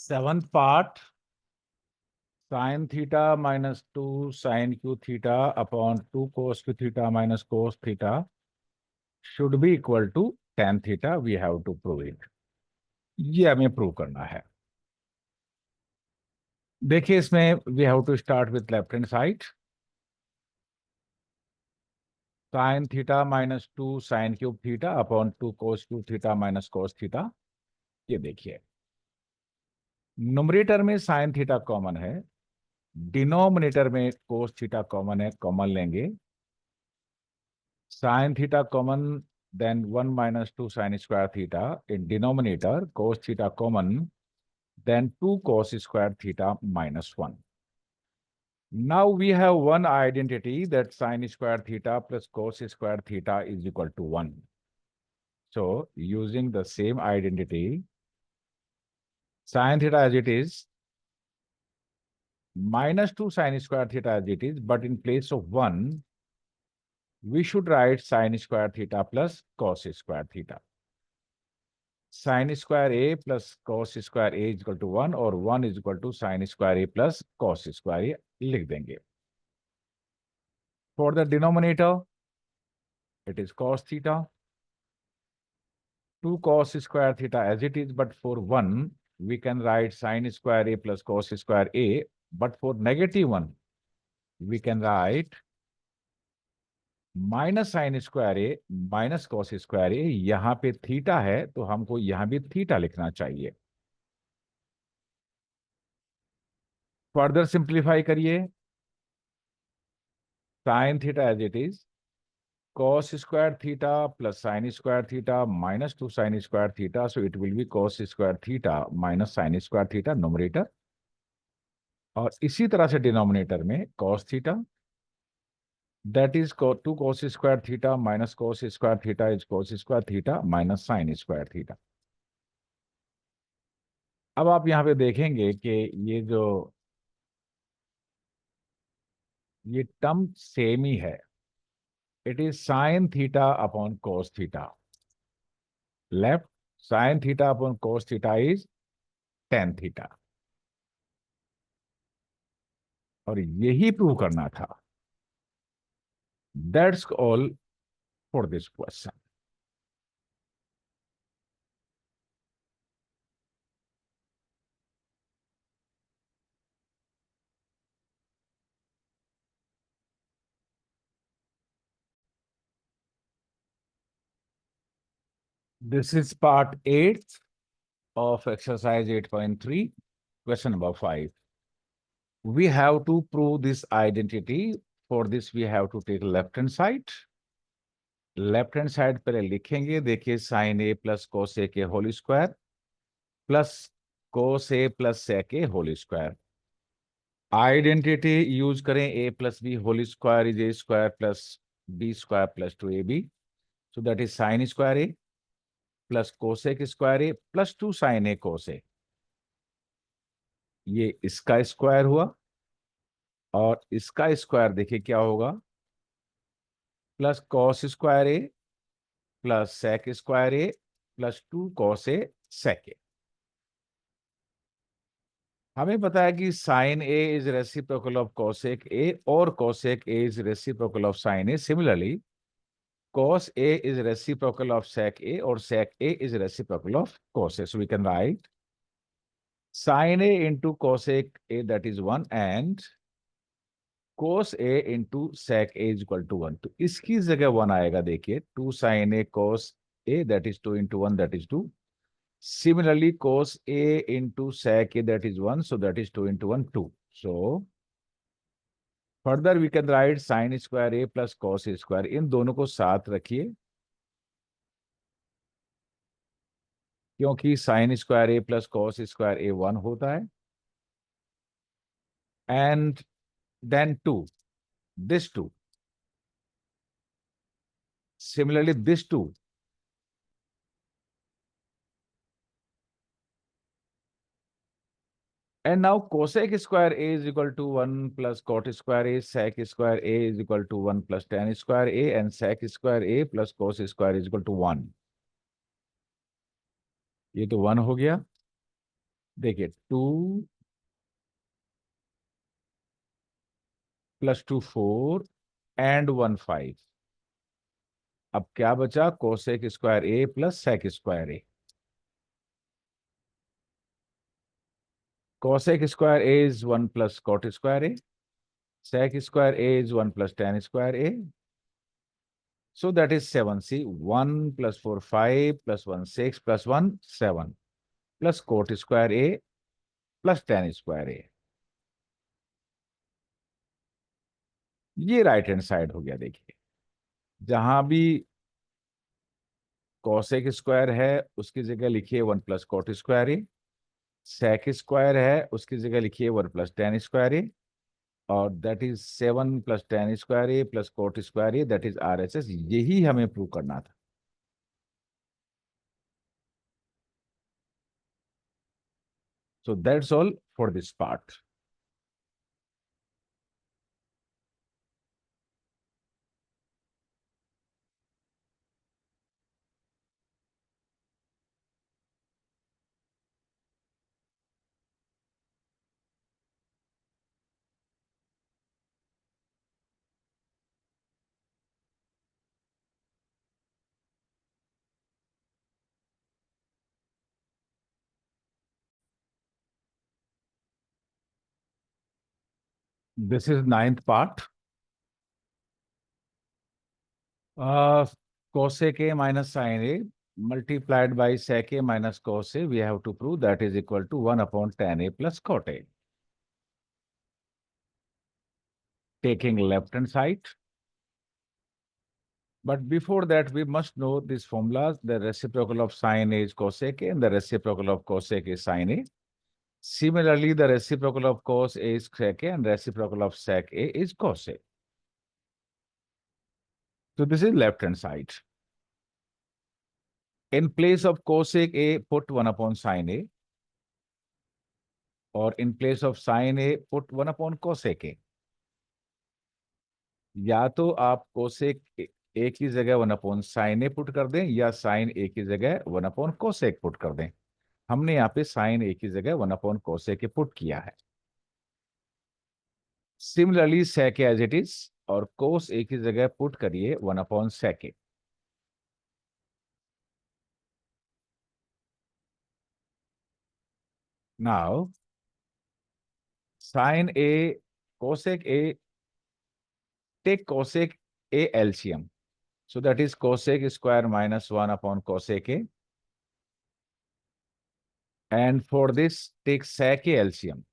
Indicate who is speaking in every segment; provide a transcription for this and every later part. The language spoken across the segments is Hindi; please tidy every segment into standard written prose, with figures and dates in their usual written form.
Speaker 1: Seventh part, sin theta minus 2 sin q theta upon 2 cos q theta minus cos theta should be equal to tan theta. We have to prove it. ये हमें प्रूव करना है. देखिए इसमें we have to start with left hand side. Sin theta minus 2 sin cube theta upon 2 cos cube theta minus cos theta. ये देखिए न्यूमरेटर में sin थीटा कॉमन है, डिनोमिनेटर में cos थीटा कॉमन है, कॉमन लेंगे. Sin theta common, then 1 minus 2 sin square theta. In denominator, cos theta common, then 2 cos square theta minus 1. Now we have one identity that sin square theta plus cos square theta is equal to 1. So using the same identity, sin theta as it is, minus 2 sin square theta as it is, but in place of 1, we should write sin square theta plus cos square theta. Sin square a plus cos square a is equal to 1 और 1 is equal to sin square a plus cos square a लिख देंगे. For the denominator, it is cos theta, 2 cos square theta as it is, but for 1, we can write sin square a plus cos square a, but for negative 1, we can write minus sine square a minus cos square a. यहां पे थीटा है तो हमको यहां भी थीटा लिखना चाहिए. फर्दर सिंप्लीफाई करिए. Sine theta as it is, cos square theta plus sin square theta minus 2 sin square theta, so it will be cos square theta minus sin square theta numerator. और इसी तरह से डिनोमिनेटर में cos theta, that is 2 cos square theta minus cos square theta is cos square theta minus sin square theta. अब आप यहां पे देखेंगे कि ये टर्म सेम ही है. It is sine theta upon cos theta. Left sine theta upon cos theta is tan theta. और यही प्रूव करना था. That's all for this question. This is part 8 of exercise 8.3, question number 5. We have to prove this identity. For this, we have to take left hand side. Left hand side पर लिखेंगे. देखिए sine a plus cos a के whole square plus cos a plus sec a whole square. Identity use करें. A plus b whole square is a square plus b square plus 2ab. So that is sine square a plus cosec square a plus 2 sine a cos a. ये इसका स्क्वायर हुआ और इसका स्क्वायर देखिए क्या होगा, plus cos square a plus sec square a plus 2 cos a sec a. हमें पता है कि sine a is reciprocal of cosec a और cosec a is reciprocal of sine a. Similarly cos a is reciprocal of sec a or sec a is reciprocal of cos a. So we can write sin a into cosec a, that is 1, and cos a into sec a is equal to 1. तो इसकी जगह 1 आएगा. देखिए 2 sin a cos a, that is 2 into 1, that is 2. Similarly, cos a into sec a, that is 1, so that is 2 into 1, 2. So further we can write sine square a plus cos square. इन दोनों को साथ रखिए क्योंकि sine square a plus cos square a 1 होता है. And then 2, this 2, similarly this 2. And now cosec square a is equal to 1 plus cot square a, sec square a is equal to 1 plus tan square a, and sec square a plus cos square is equal to 1. ये तो 1 हो गया. देखिए 2 + 2 4 एंड 1 5। अब क्या बचा? Cosec square a plus sec square a. Cosec square a is 1 plus cot square a, sec square a is 1 plus tan square a. So that is 7. See, 1 plus 4, 5 plus 1, 6 plus 1, 7 plus cot square a plus tan square a. ये राइट हैंड साइड हो गया। देखिए, जहां भी cosec स्क्वायर है उसकी जगह लिखिए 1 plus cot square a, sec square है उसकी जगह लिखिए 1 प्लस tan स्क्वायर ए, और that is 7 plus tan square a plus cot square a, that is RHS। यही हमें प्रूव करना था। So that's all for this part. This is ninth part. Cosec A minus sin A multiplied by sec A minus cos A. We have to prove that is equal to 1 upon tan A plus cot A. Taking left hand side. But before that, we must know these formulas. The reciprocal of sin A is cosec A and the reciprocal of cosec is sin A. Similarly, the reciprocal of cos A is sec A and reciprocal of sec A is cos A. So this is left hand side. In place of cosec A, put 1 upon sin A. और in place of sin A, put 1 upon cosec A. या तो आप कोसेक ए की जगह 1 अपॉन साइन ए पुट कर दें, या साइन ए की जगह 1 अपॉन कोसेक पुट कर दें। हमने यहाँ पे साइन ए की जगह 1 अपॉन कोसेक पुट किया है। Similarly sec as it is, और कोस ए की जगह पुट करिए 1 upon sec a. Now sine a, cosec a, take cosec a LCM, so that is cosec square minus 1 upon cosec a, and for this take sec a LCM.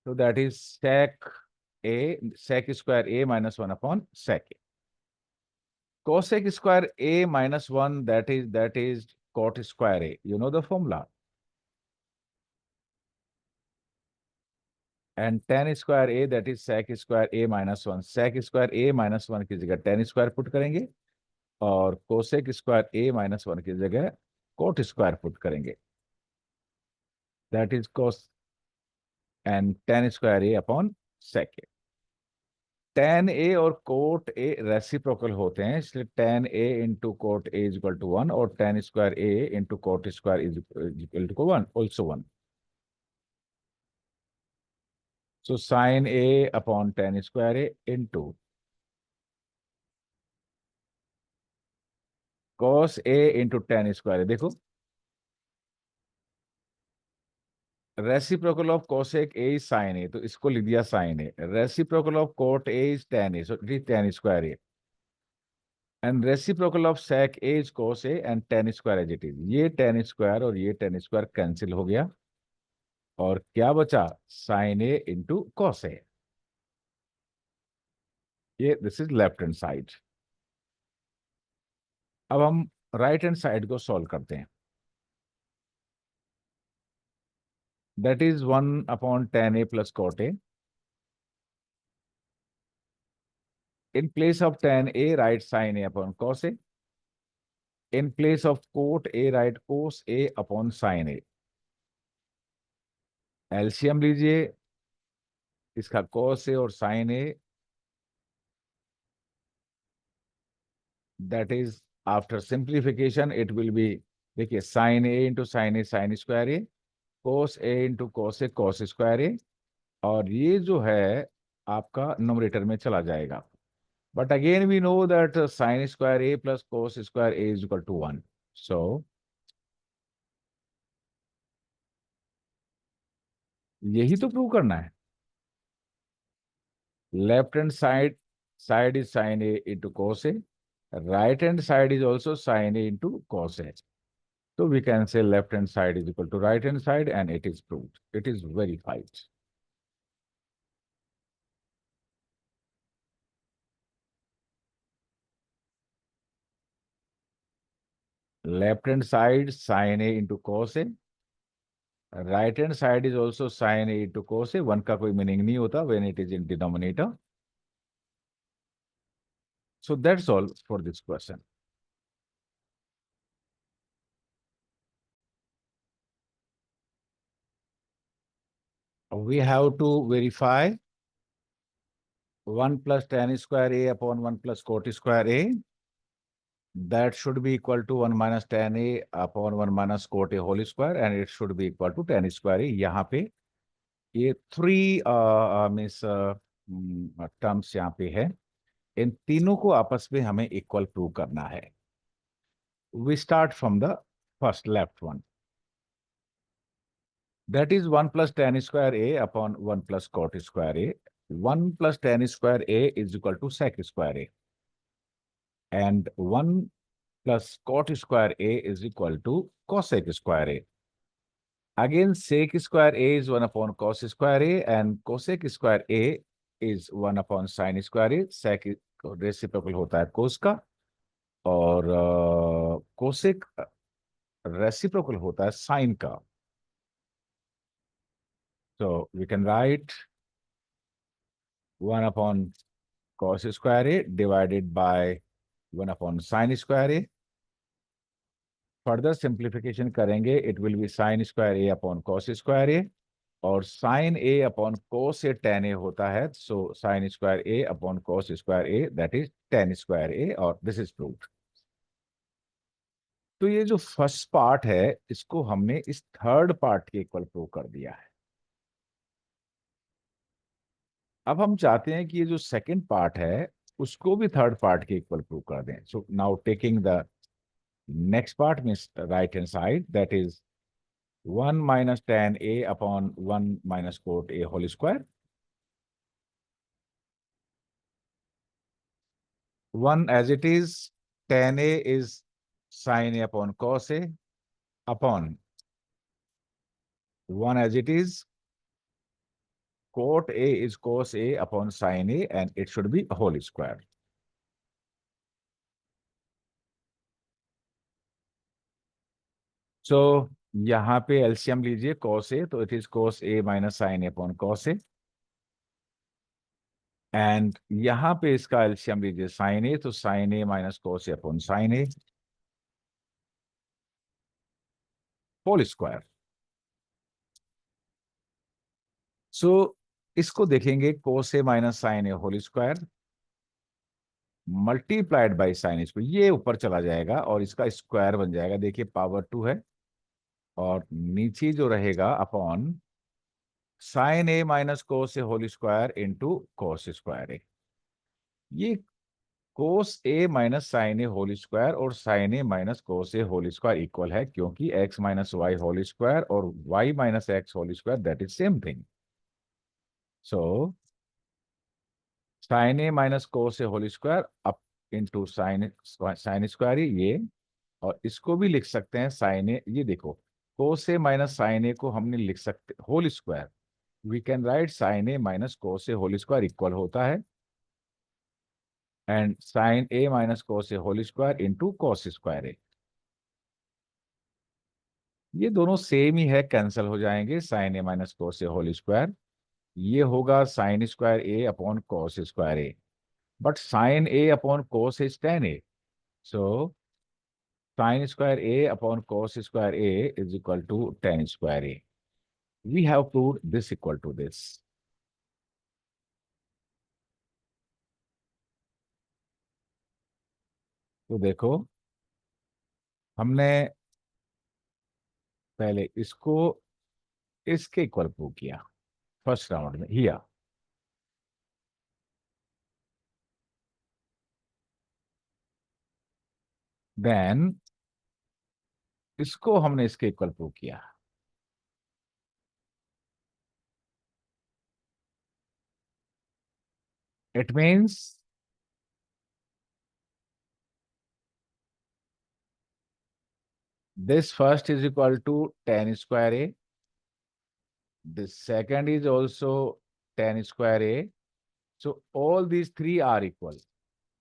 Speaker 1: So that is sec square a minus 1 upon sec a. Cosec square a minus 1, that is cot square a. You know the formula. And tan square a, that is sec square a minus 1. Sec square a minus 1 की जगह tan square पुट करेंगे, और cosec square a minus 1 की जगह cot square पुट करेंगे। That is cos and tan square a upon sec a. tan a और कोट ए रेसिप्रोकल होते हैं, इसलिए tan a into cot a is equal to 1 और tan square a into cot square is equal to 1 also 1। सो sine a upon tan square a into cos a इंटू tan स्क्वायर a। देखो, reciprocal of cosec a is sine a, तो इसको लिख दिया sine a. Reciprocal of cot a is tan a, so it is tan square a, and reciprocal of sec a is cos a and tan square as it is. ये tan स्क्वायर और ये tan स्क्वायर कैंसिल हो गया, और क्या बचा? Sine a into cos a. ये this is left hand side. अब हम राइट हैंड साइड को सॉल्व करते हैं। That is 1 upon tan a plus cot a. In place of tan a write sine a upon cos a. In place of cot a write cos a upon sine a. LCM लीजिए इसका, कॉस ए और sine a, that is after simplification it will be देखिए sine a into sine a sine square a, cos a into cos square a, और ये जो है आपका नोमरेटर में चला जाएगा। But again we know that sine square a plus cos square a is equal to 1। So यही तो प्रूव करना है। Left hand side is sine a into cos a, right hand side is also sin A into cos A. So we can say left hand side is equal to right hand side, and it is proved. It is verified. Left hand side sin A into cos A. Right hand side is also sin A into cos A. One का कोई meaning नहीं होता when it is in denominator. So that's all for this question. We have to verify 1 plus tan square A upon 1 plus cot square A. That should be equal to 1 minus tan A upon 1 minus cot A whole square, and it should be equal to tan square A. यहाँ पे ये थ्री मीन्स टर्म्स यहाँ पे है, इन तीनों को आपस में हमें इक्वल प्रूव करना है। We start from the first left one, that is 1 plus tan square a upon 1 plus cot square a. 1 plus tan square a is equal to sec square a, and 1 plus cot square a is equal to cosec square a. Again, sec square a is 1 upon cos square a, and cosec square a is 1 upon sin square a. Sec reciprocal होता है cos का, और cosec रेसिप्रोकल होता है sin का। So we can write 1 upon cos square a divided by 1 upon sin square a. Further simplification करेंगे, it will be sin square a upon cos square a, और साइन ए अपॉन कोस से टेन ए होता है, so sine square a upon cos square a, that is tan square a, और दिस इज प्रूव्ड। तो ये जो फर्स्ट पार्ट है इसको हमने इस थर्ड पार्ट के इक्वल प्रूव कर दिया है। अब हम चाहते हैं कि ये जो सेकंड पार्ट है उसको भी थर्ड पार्ट के इक्वल प्रूव कर दें। So now taking the next part means right hand side, that is 1 minus tan A upon 1 minus cot A whole square. 1 as it is, tan A is sin A upon cos A, upon 1 as it is, cot A is cos A upon sin A, and it should be a whole square. So यहाँ पे एलसीएम लीजिए cos A, तो it is cos A minus sin A upon cos A, and यहाँ पे इसका एलसीएम लीजिए sin A, तो sin A minus cos A upon sin A whole square. So इसको देखेंगे cos A minus sin A whole square multiplied by sine square, ये ऊपर चला जाएगा और इसका स्क्वायर बन जाएगा, देखिए पावर 2 है, और नीचे जो रहेगा upon sine a minus cos a whole square into cos square a. ये cos a minus sine a whole square और sine a minus cos a whole square equal है, क्योंकि x minus y whole square और y minus x whole square that is same thing. So sine a minus cos a whole square up into sine sine square ये, और इसको भी लिख सकते हैं साइन ए, ये देखो कोस ए माइनस साइन ए को हमने लिख सकते whole square, we can write sine a minus cos a whole square equal होता है, and sine a minus cos a whole square into cos square a. ये दोनों सेम ही है, कैंसिल हो जाएंगे, sine a minus cos a whole square, ये होगा sine square a upon cos square a, but sine a upon cos is tan a, so sine square a upon cos square a is equal to tan square a. We have proved this equal to this. तो देखो हमने पहले इसको इसके इक्वल प्रूव किया फर्स्ट राउंड में हिया, देन इसको हमने इसके इक्वल प्रूव किया। It means this first is equal to tan square A. This second is also tan square A. So all these three are equal.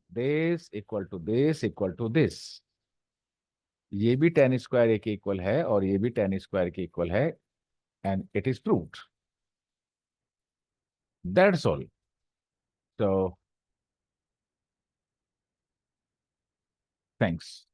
Speaker 1: This equal to this equal to this. ये भी tan square A के इक्वल है और ये भी tan square के इक्वल है, and it is proved. That's all. So thanks.